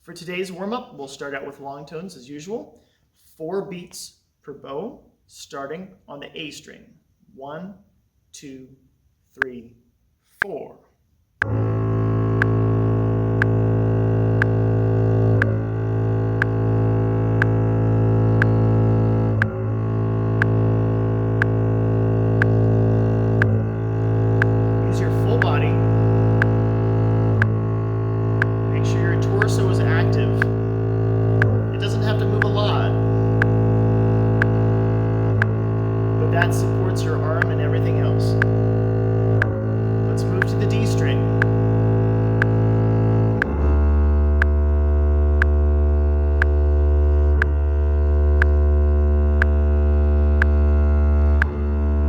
For today's warm-up, we'll start out with long tones as usual. 4 beats per bow, starting on the A string. 1, 2, 3, 4. Use your full body. Make sure your torso is active. It doesn't have to move a lot, but that supports your arm and everything else. Let's move to the D string.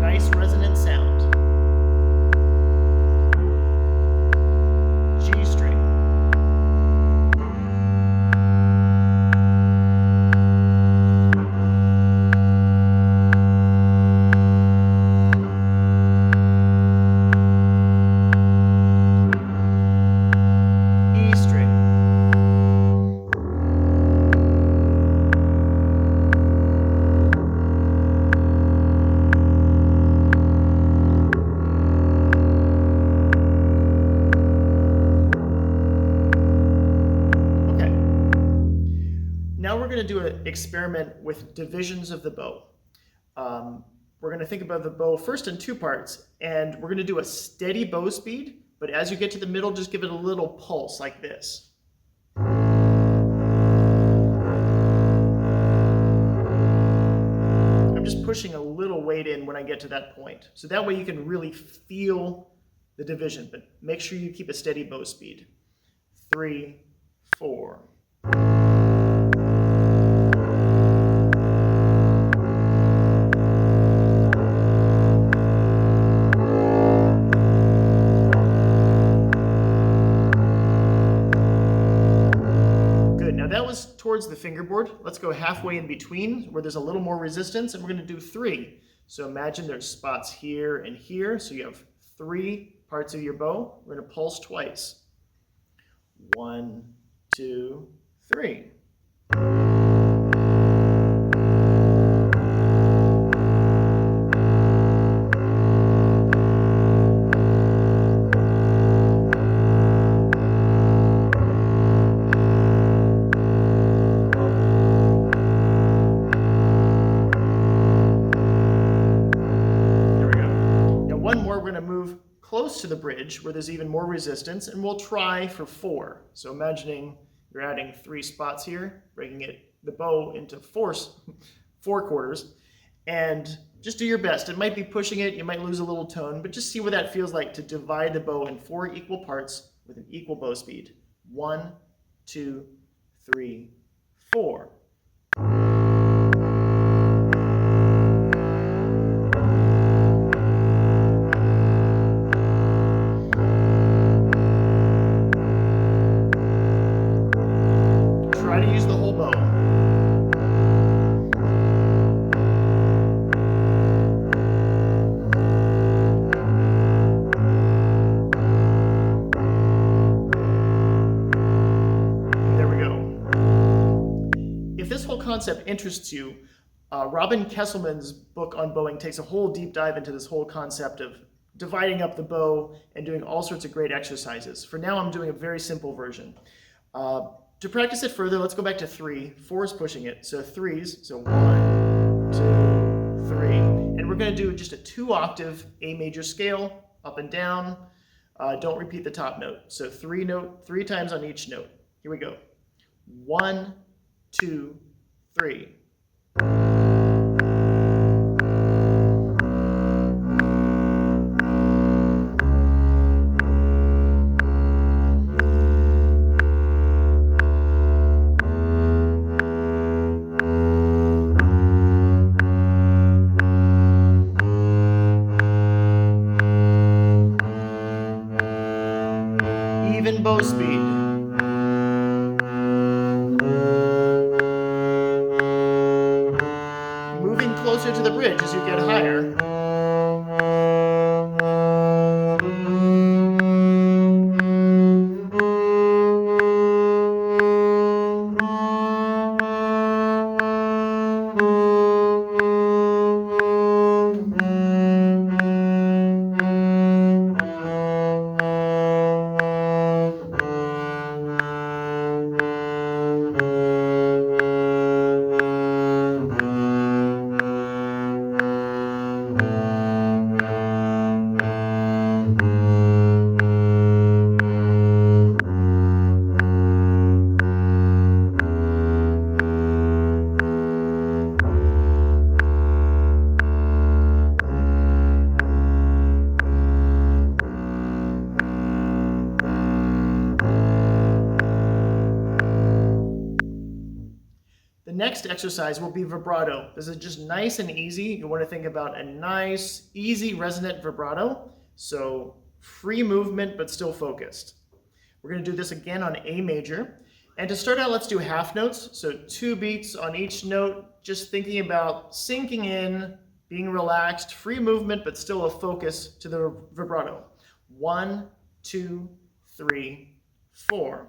Nice resonant sound. G string. E string. Okay. Now we're going to do an experiment with divisions of the bow. We're going to think about the bow first in 2 parts, and we're going to do a steady bow speed, but as you get to the middle, just give it a little pulse like this. I'm just pushing a little weight in when I get to that point. So that way you can really feel the division, but make sure you keep a steady bow speed. 3, 4. Good. Now that was towards the fingerboard. Let's go halfway in between where there's a little more resistance, and we're going to do 3. So imagine there's spots here and here. So you have 3 parts of your bow. We're going to pulse twice. 1, 2, 3. There we go. Now one more, we're going to move close to the bridge where there's even more resistance, and we'll try for 4. So imagining you're adding 3 spots here, breaking the bow into 4 quarters, and just do your best. It might be pushing it, you might lose a little tone, but just see what that feels like to divide the bow in 4 equal parts with an equal bow speed. 1, 2, 3, 4. Try to use the whole bow. There we go. If this whole concept interests you, Robin Kesselman's book on bowing takes a whole deep dive into this whole concept of dividing up the bow and doing all sorts of great exercises. For now, I'm doing a very simple version. To practice it further, let's go back to 3. 4 is pushing it, so 3s. So 1, 2, 3. And we're going to do just a 2-octave A major scale, up and down. Don't repeat the top note. So 3 times on each note. Here we go. 1, 2, 3. Even bow speed. Moving closer to the bridge as you get higher. The next exercise will be vibrato. This is just nice and easy. You want to think about a nice, easy resonant vibrato. So free movement, but still focused. We're going to do this again on A major. And to start out, let's do half notes. So 2 beats on each note, just thinking about sinking in, being relaxed, free movement, but still a focus to the vibrato. 1, 2, 3, 4.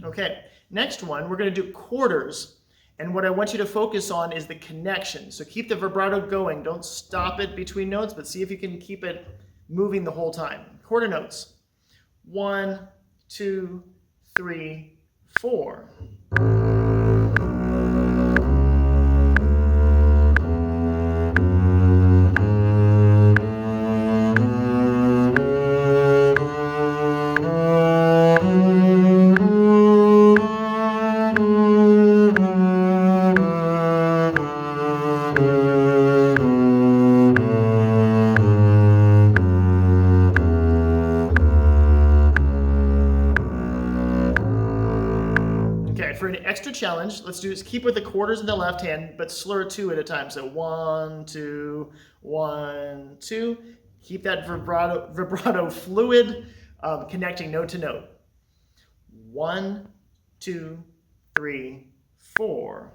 Okay, next one, we're going to do quarters. And what I want you to focus on is the connection. So keep the vibrato going. Don't stop it between notes, but see if you can keep it moving the whole time. Quarter notes. 1, 2, 3, 4. For an extra challenge, let's do is keep with the quarters in the left hand, but slur 2 at a time. So 1, 2, 1, 2. Keep that vibrato fluid, connecting note to note. 1, 2, 3, 4.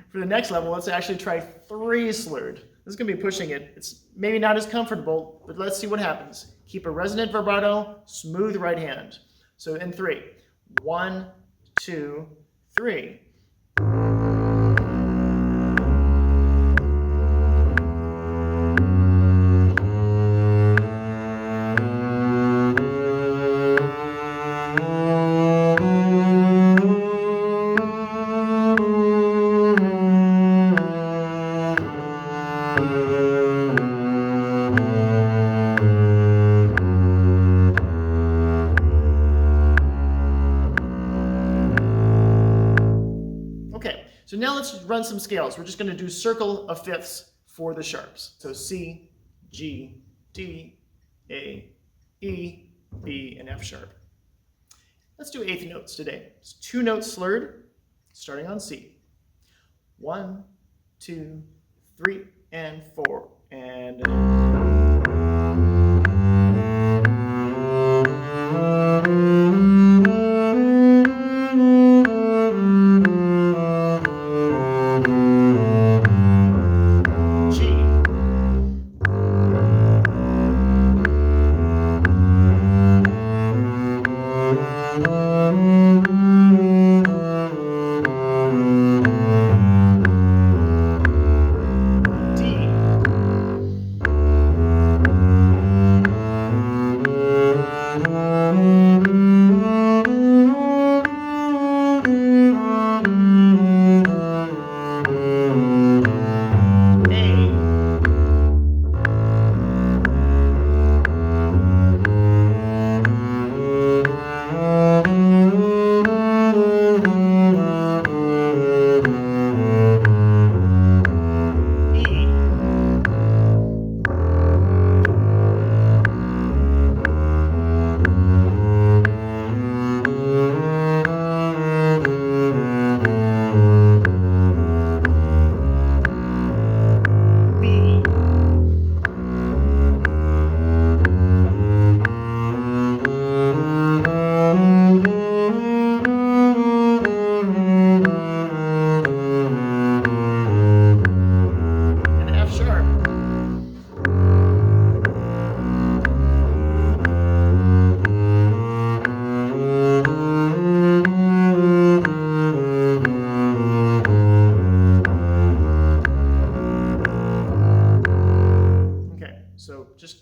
For the next level, let's actually try 3 slurred. This is going to be pushing it. It's maybe not as comfortable, but let's see what happens. Keep a resonant vibrato, smooth right hand. So in 3. 1, 2, 3. So now let's run some scales. We're just going to do circle of fifths for the sharps. So C, G, D, A, E, B, and F sharp. Let's do eighth notes today. It's 2 notes slurred, starting on C. 1, 2, 3, and 4. And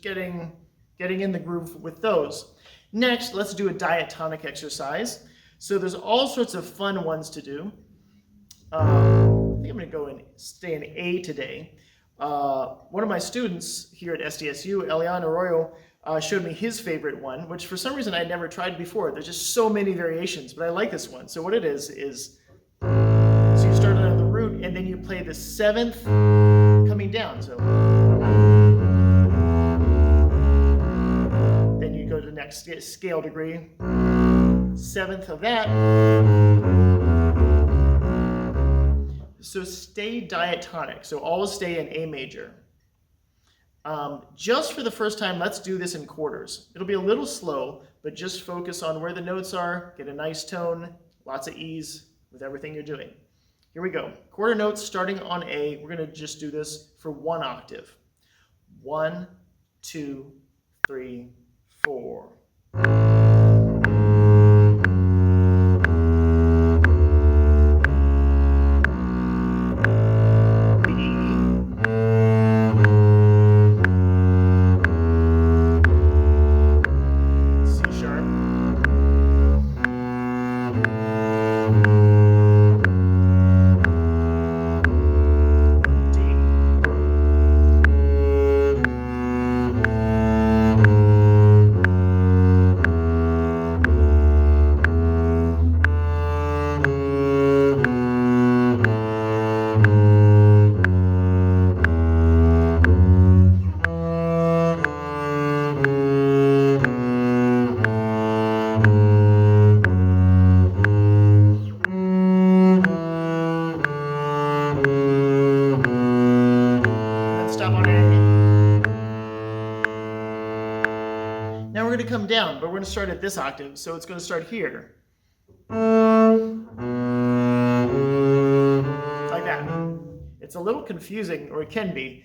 just getting in the groove with those. Next, let's do a diatonic exercise. So there's all sorts of fun ones to do. I think I'm going to go and stay in A today. One of my students here at SDSU, Arroyo, showed me his favorite one, which for some reason I had never tried before. There's just so many variations, but I like this one. So what it is so you start on the root and then you play the 7th coming down. So then you go to the next scale degree, 7th of that. So stay diatonic. So always stay in A major. Just for the first time, let's do this in quarters. It'll be a little slow, but just focus on where the notes are, get a nice tone, lots of ease with everything you're doing. Here we go. Quarter notes starting on A. We're going to just do this for 1 octave. 1, 2, 3, 4. Come down, but we're going to start at this octave, so it's going to start here. Like that. It's a little confusing, or it can be,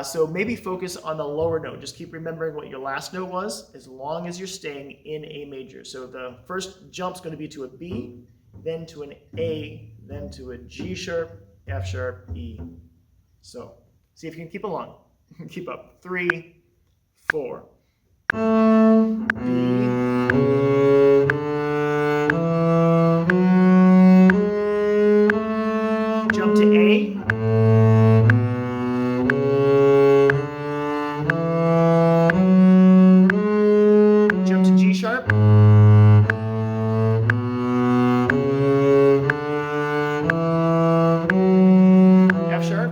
so maybe focus on the lower note. Just keep remembering what your last note was, as long as you're staying in A major. So the first jump's going to be to a B, then to an A, then to a G sharp, F sharp, E. So see if you can keep along. Keep up. 3, 4. B, jump to A, jump to G sharp, F sharp,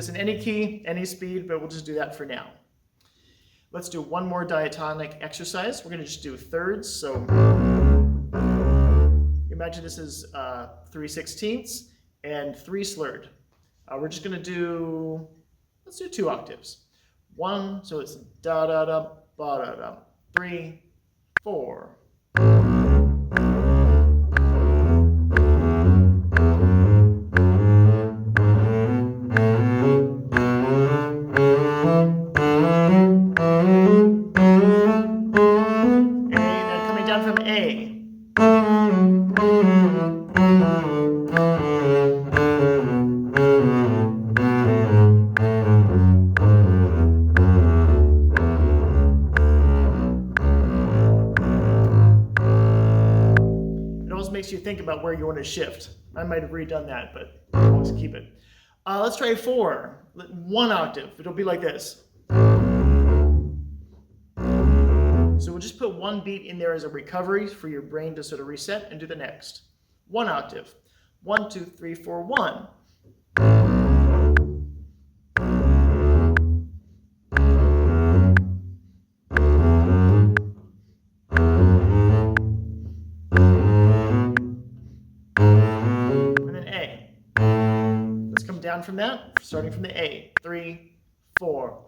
in any key, any speed, but we'll just do that for now. Let's do one more diatonic exercise. We're going to just do thirds. So imagine this is 3/16 and 3 slurred. We're just going to do, let's do 2 octaves. 1, so it's da da da ba da da. 3, 4. Makes you think about where you want to shift. I might have redone that, but I'll just keep it. Let's try 4. 1 octave. It'll be like this. So we'll just put 1 beat in there as a recovery for your brain to sort of reset and do the next. 1 octave. 1, 2, 3, 4, 1. down from that, starting from the A. 3, 4.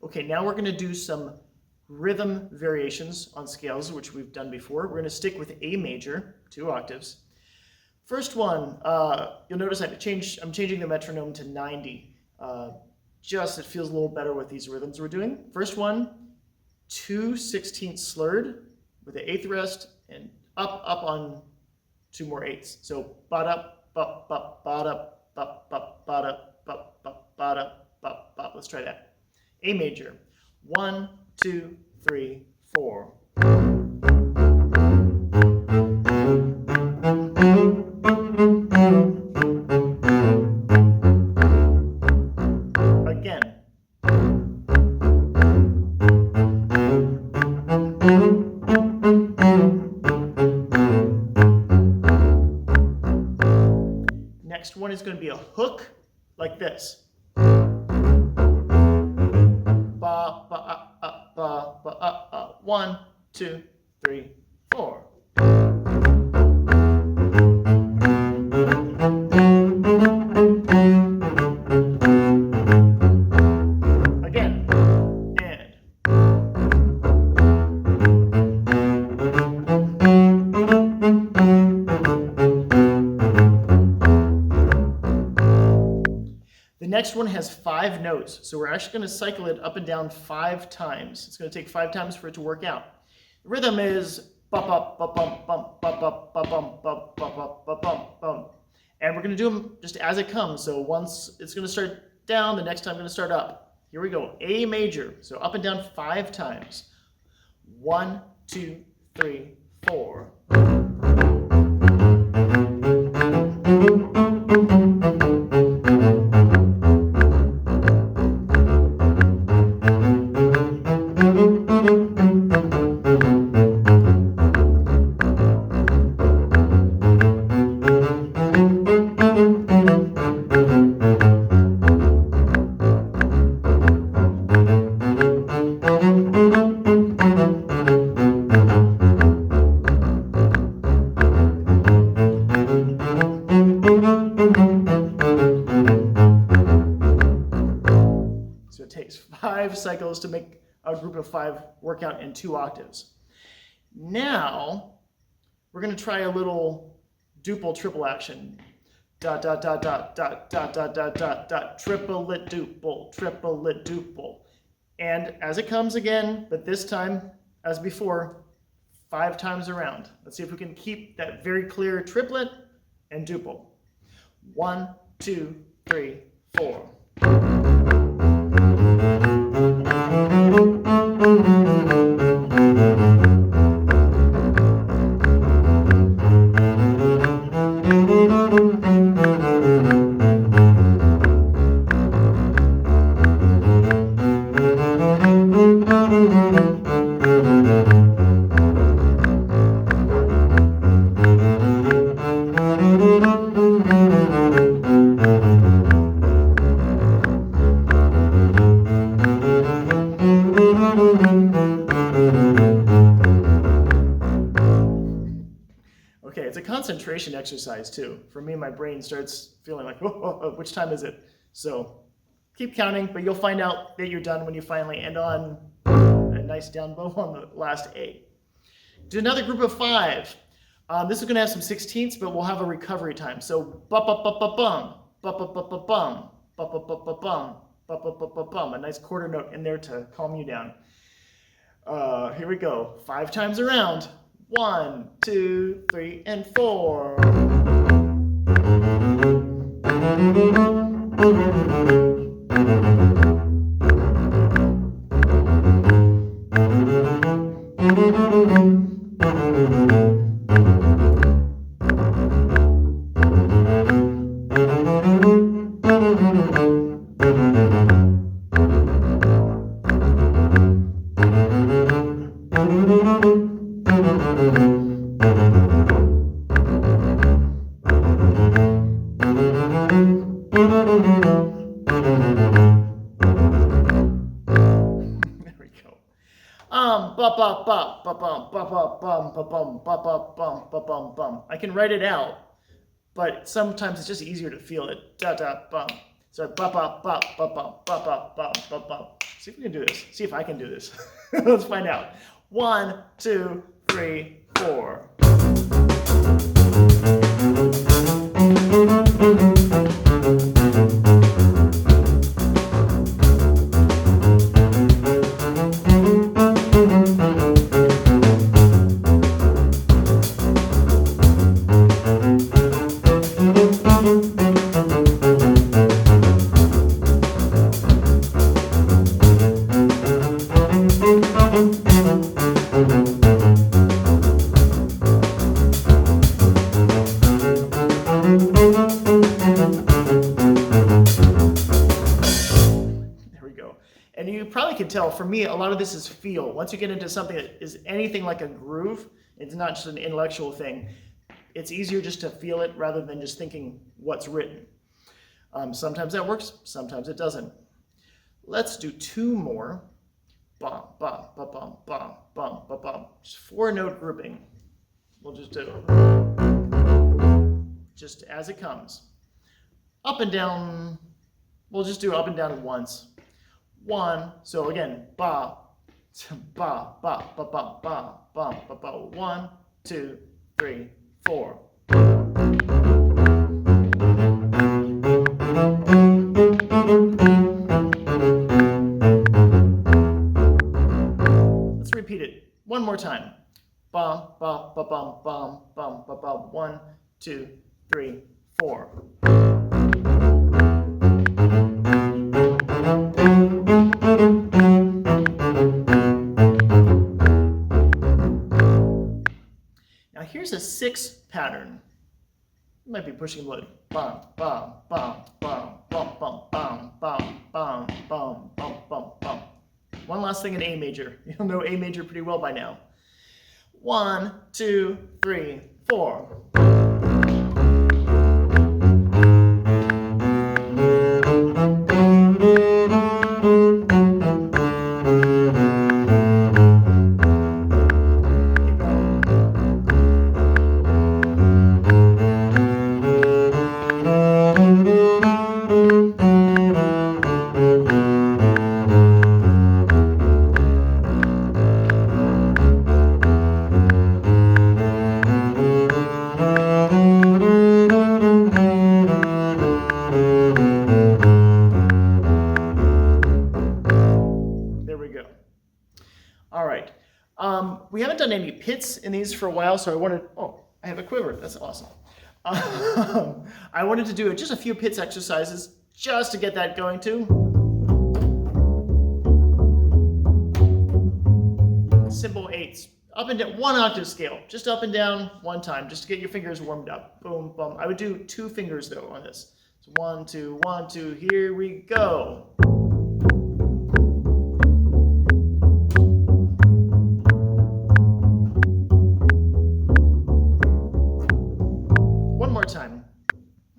Okay, now we're going to do some rhythm variations on scales, which we've done before. We're going to stick with A major, 2 octaves. First one, you'll notice I'm changing the metronome to 90. It feels a little better with these rhythms we're doing. First one, 2/16 slurred with the 8th rest and up on 2 more 8s. So ba-da, ba-ba, ba-da, ba-ba, ba-da, ba-ba, ba-da, ba-ba. Let's try that. A major. 1, 2, 3, 4. Again. Next one is going to be a hook like this. 1, 2, 3, 4. Again. And. The next one has 5 notes, so we're actually going to cycle it up and down 5 times. It's going to take 5 times for it to work out. The rhythm is bump up, bump bump bump bump bump bump bump bump bump bump bump bump, and we're going to do them just as it comes. So once it's going to start down, the next time I'm going to start up. Here we go. A major. So up and down 5 times. 1, 2, 3, 4. It takes 5 cycles to make a group of 5 work out in 2 octaves. Now, we're going to try a little duple triple action. Dot, dot, dot, dot, dot, dot, dot, dot, dot, dot, triplet duple. And as it comes again, but this time, as before, 5 times around. Let's see if we can keep that very clear triplet and duple. 1, 2, 3, 4. Okay, it's a concentration exercise too. For me, my brain starts feeling like, which time is it? So keep counting, but you'll find out that you're done when you finally end on a nice down bow on the last A. Do another group of 5. This is going to have some 16ths, but we'll have a recovery time. So bum, bum, a nice quarter note in there to calm you down. Here we go. 5 times around. 1, 2, 3, and 4. bum ba bum ba ba bum ba bum bum. I can write it out, but sometimes it's just easier to feel it. Da da bum. So ba ba ba ba bum ba ba bum ba bum. See if we can do this. See if I can do this. Let's find out. 1, 2, 3, 4. And you probably can tell, for me, a lot of this is feel. Once you get into something that is anything like a groove, it's not just an intellectual thing. It's easier just to feel it rather than just thinking what's written. Sometimes that works, sometimes it doesn't. Let's do 2 more. Bum, bum, ba, bum, bum, bum, ba, bum. Just 4-note grouping. We'll just do just as it comes. Up and down. We'll just do up and down once. 1, so again, ba, ba, ba, ba, ba, ba, ba, ba, ba. 1, 2, 3, 4. Let's repeat it one more time. Ba, ba, ba, bum, bum, bum, ba, ba. 1, 2, 3, 4. Here's a 6 pattern. You might be pushing a little. Bum, bum, bum, bum, bum, bum, bum, bum, bum, bum, bum, bum, bum. One last thing in A major. You'll know A major pretty well by now. 1, 2, 3, 4. All right. We haven't done any pits in these for a while, so I wanted, oh, I have a quiver. That's awesome. I wanted to do just a few pits exercises just to get that going too. Simple 8s. Up and down, 1 octave scale. Just up and down 1 time, just to get your fingers warmed up. Boom, boom. I would do 2 fingers though on this. So 1, 2, 1, 2, here we go. One more time.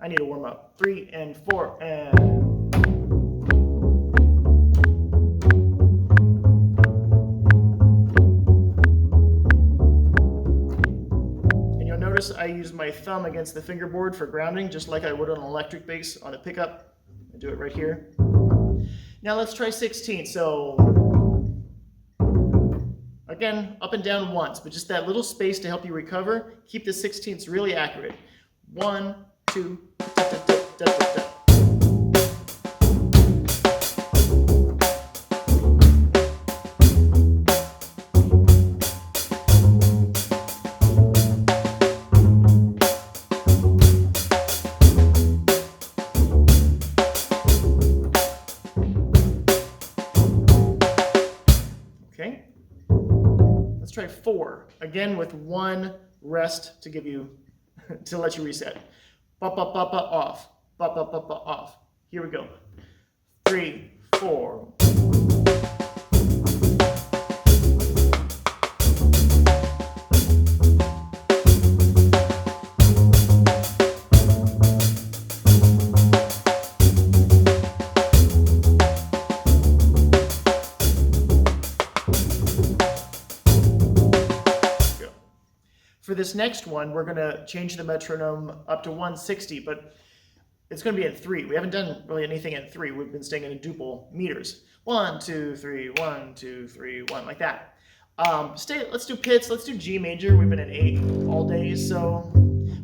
I need to warm up. 3 and 4 and... Notice I use my thumb against the fingerboard for grounding, just like I would on an electric bass on a pickup. I do it right here. Now let's try 16. So again, up and down once, but just that little space to help you recover. Keep the 16ths really accurate. 1, 2, da, da, da, da, da, da. Okay, let's try 4, again with 1 rest to give you, to let you reset. Ba ba ba ba off, ba ba ba ba off. Here we go. 3, 4. this next one, we're going to change the metronome up to 160, but it's going to be in 3. We haven't done really anything in 3. We've been staying in duple meters. 1, 2, 3, 1, 2, 3, 1, like that. Let's do Pizz. Let's do G major. We've been in 8 all day, so.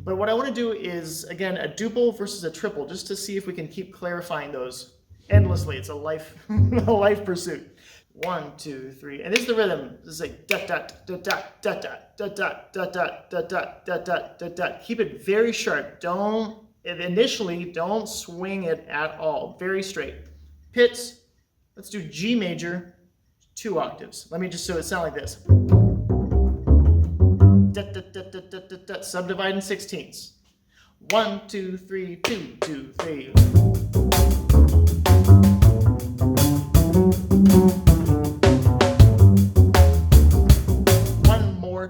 But what I want to do is, again, a duple versus a triple, just to see if we can keep clarifying those endlessly. It's a life, a life pursuit. 1, 2, 3, and this is the rhythm. This is like dot dot dot dot dot dot dot dot dot dot dot dot dot dot dot. Keep it very sharp. Initially don't swing it at all. Very straight. Pizz. Let's do G major, 2 octaves. Let me just so it sound like this. Dot dot dot dot dot dot dot. Subdivide in 16ths. 1, 2, 3, 2, 2, 3.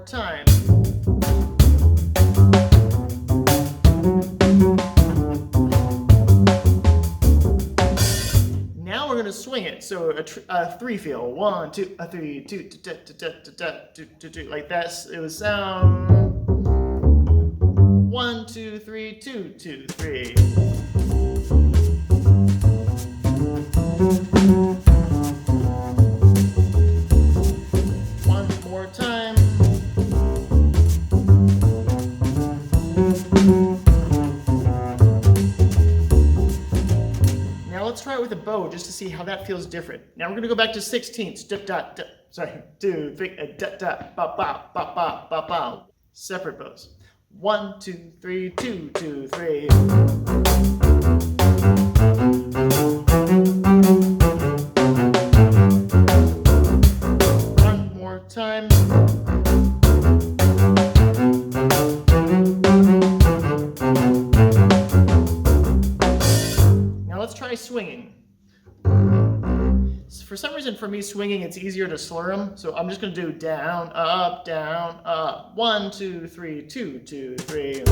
Time. Now we're going to swing it. So a 3 feel. 1, 2, 3, 2, 2, like that. It would sound 1, 2, 3, 2, 2, 3. Time. Now let's try it with a bow just to see how that feels different. Now we're going to go back to 16ths. Dot, dot, dot. Sorry, 2, 3, dot, dot, ba, ba, ba, ba, ba, ba. Separate bows. 1, 2, 3, 2, 2, 3. Time. Now let's try swinging. For some reason, for me, swinging, it's easier to slur them. So I'm just going to do down, up, 1, 2, 3, 2, 2, 3.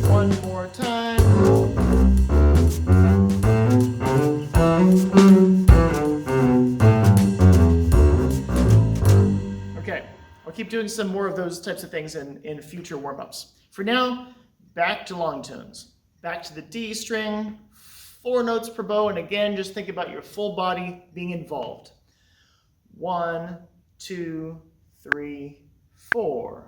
One more time. Okay, I'll keep doing some more of those types of things in future warm-ups. For now, back to long tones. Back to the D string, 4 notes per bow, and again, just think about your full body being involved. 1, 2, 3, 4.